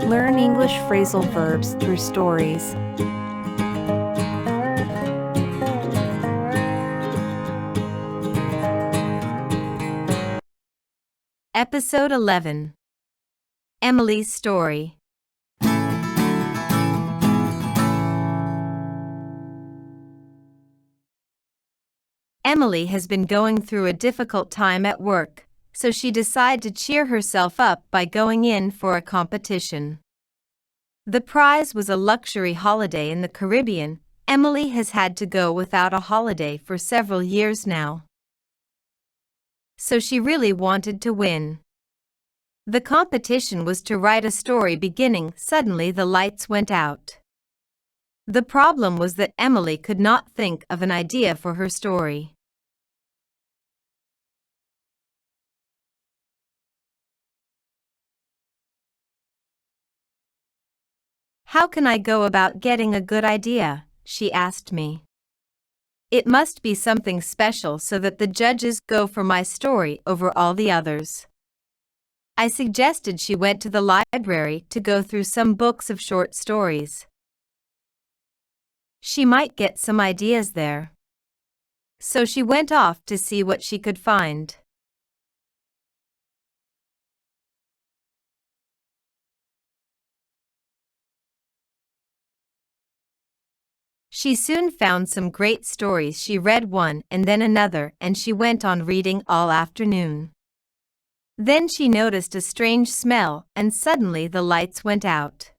Learn English phrasal verbs through stories. Episode 11. Emily's Story. Emily has been going through a difficult time at work, so she decided to cheer herself up by going in for a competition. The prize was a luxury holiday in the Caribbean. Emily has had to go without a holiday for several years now, so she really wanted to win. The competition was to write a story beginning "Suddenly the lights went out." The problem was that Emily could not think of an idea for her story. "How can I go about getting a good idea?" she asked me. "It must be something special so that the judges go for my story over all the others." I suggested she went to the library to go through some books of short stories. She might get some ideas there. So she went off to see what she could find. She soon found some great stories. She read one and then another, and she went on reading all afternoon. Then she noticed a strange smell, and suddenly the lights went out.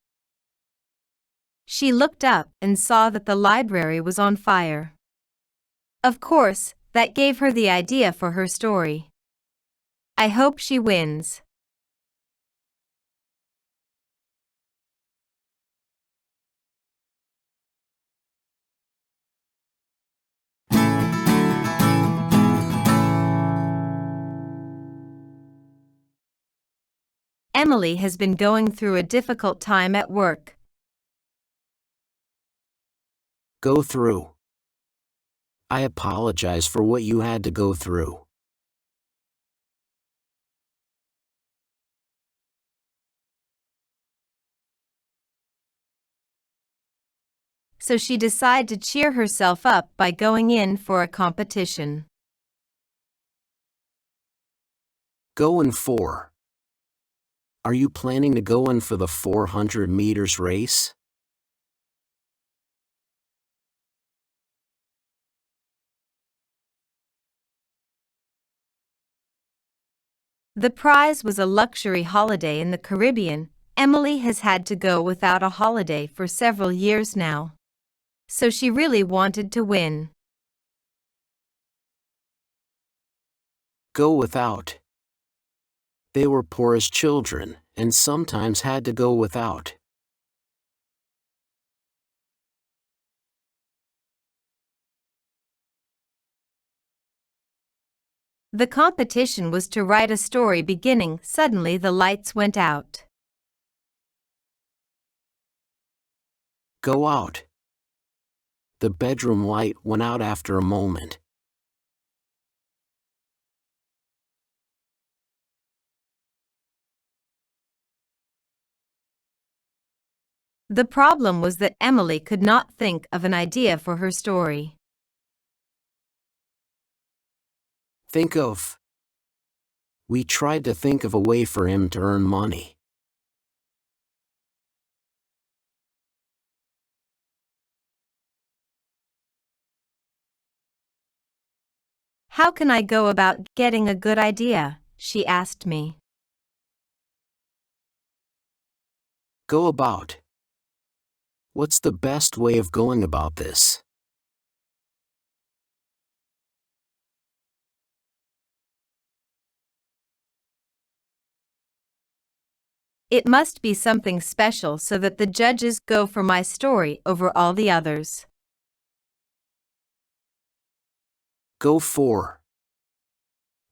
She looked up and saw that the library was on fire. Of course, that gave her the idea for her story. I hope she wins. Emily has been going through a difficult time at work. Go through. I apologize for what you had to go through. So she decided to cheer herself up by going in for a competition. Go in for. Are you planning to go in for the 400 meters race? The prize was a luxury holiday in the Caribbean. Emily has had to go without a holiday for several years now, so she really wanted to win. Go without. They were poor as children, and sometimes had to go without. The competition was to write a story beginning "Suddenly the lights went out." Go out. The bedroom light went out after a moment. The problem was that Emily could not think of an idea for her story. Think of. We tried to think of a way for him to earn money. "How can I go about getting a good idea?" she asked me. Go about. What's the best way of going about this? It must be something special so that the judges go for my story over all the others. Go for.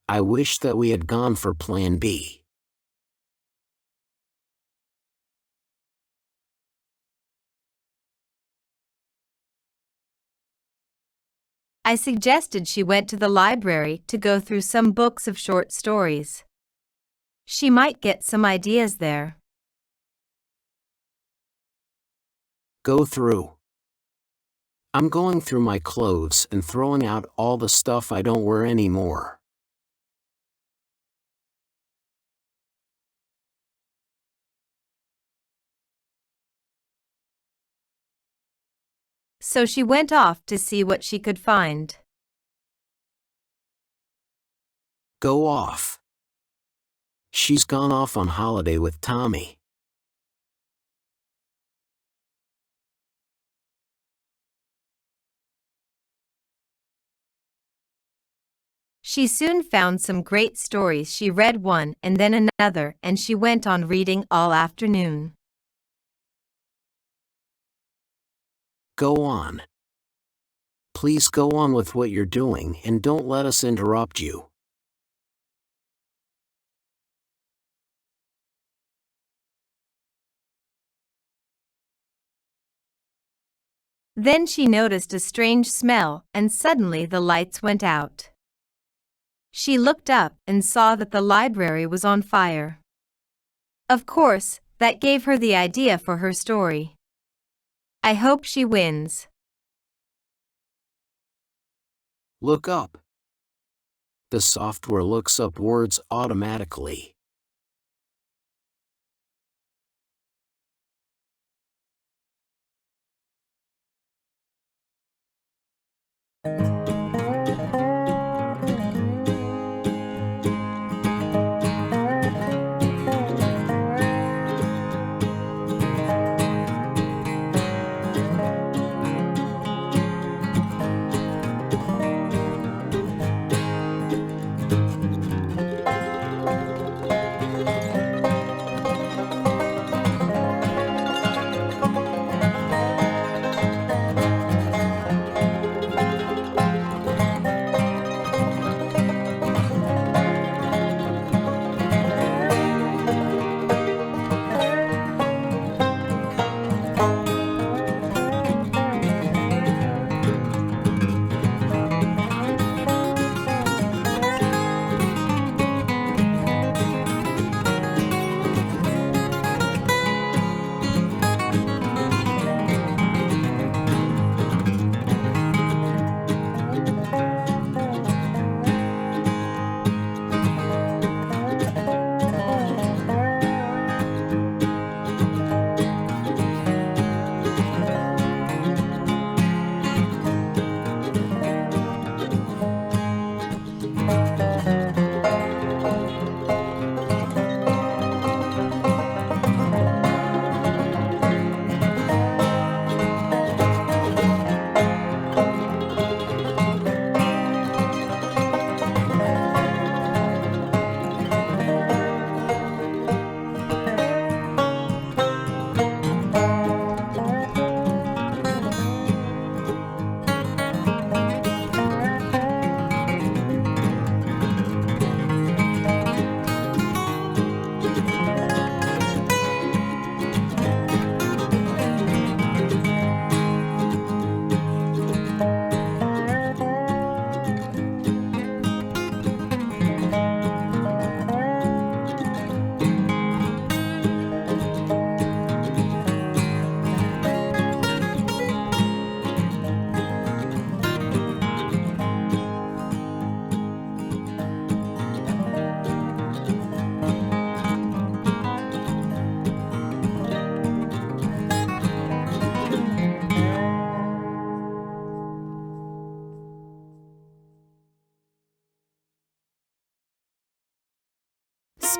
I wish that we had gone for Plan B. I suggested she went to the library to go through some books of short stories. She might get some ideas there. Go through. I'm going through my clothes and throwing out all the stuff I don't wear anymore. So she went off to see what she could find. Go off. She's gone off on holiday with Tommy. She soon found some great stories. She read one and then another, and she went on reading all afternoon. Go on. Please go on with what you're doing and don't let us interrupt you. Then she noticed a strange smell, and suddenly the lights went out. She looked up and saw that the library was on fire. Of course, that gave her the idea for her story. I hope she wins. Look up. The software looks up words automatically.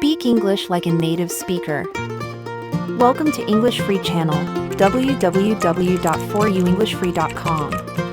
Speak English like a native speaker. Welcome to English Free Channel, www.4uenglishfree.com.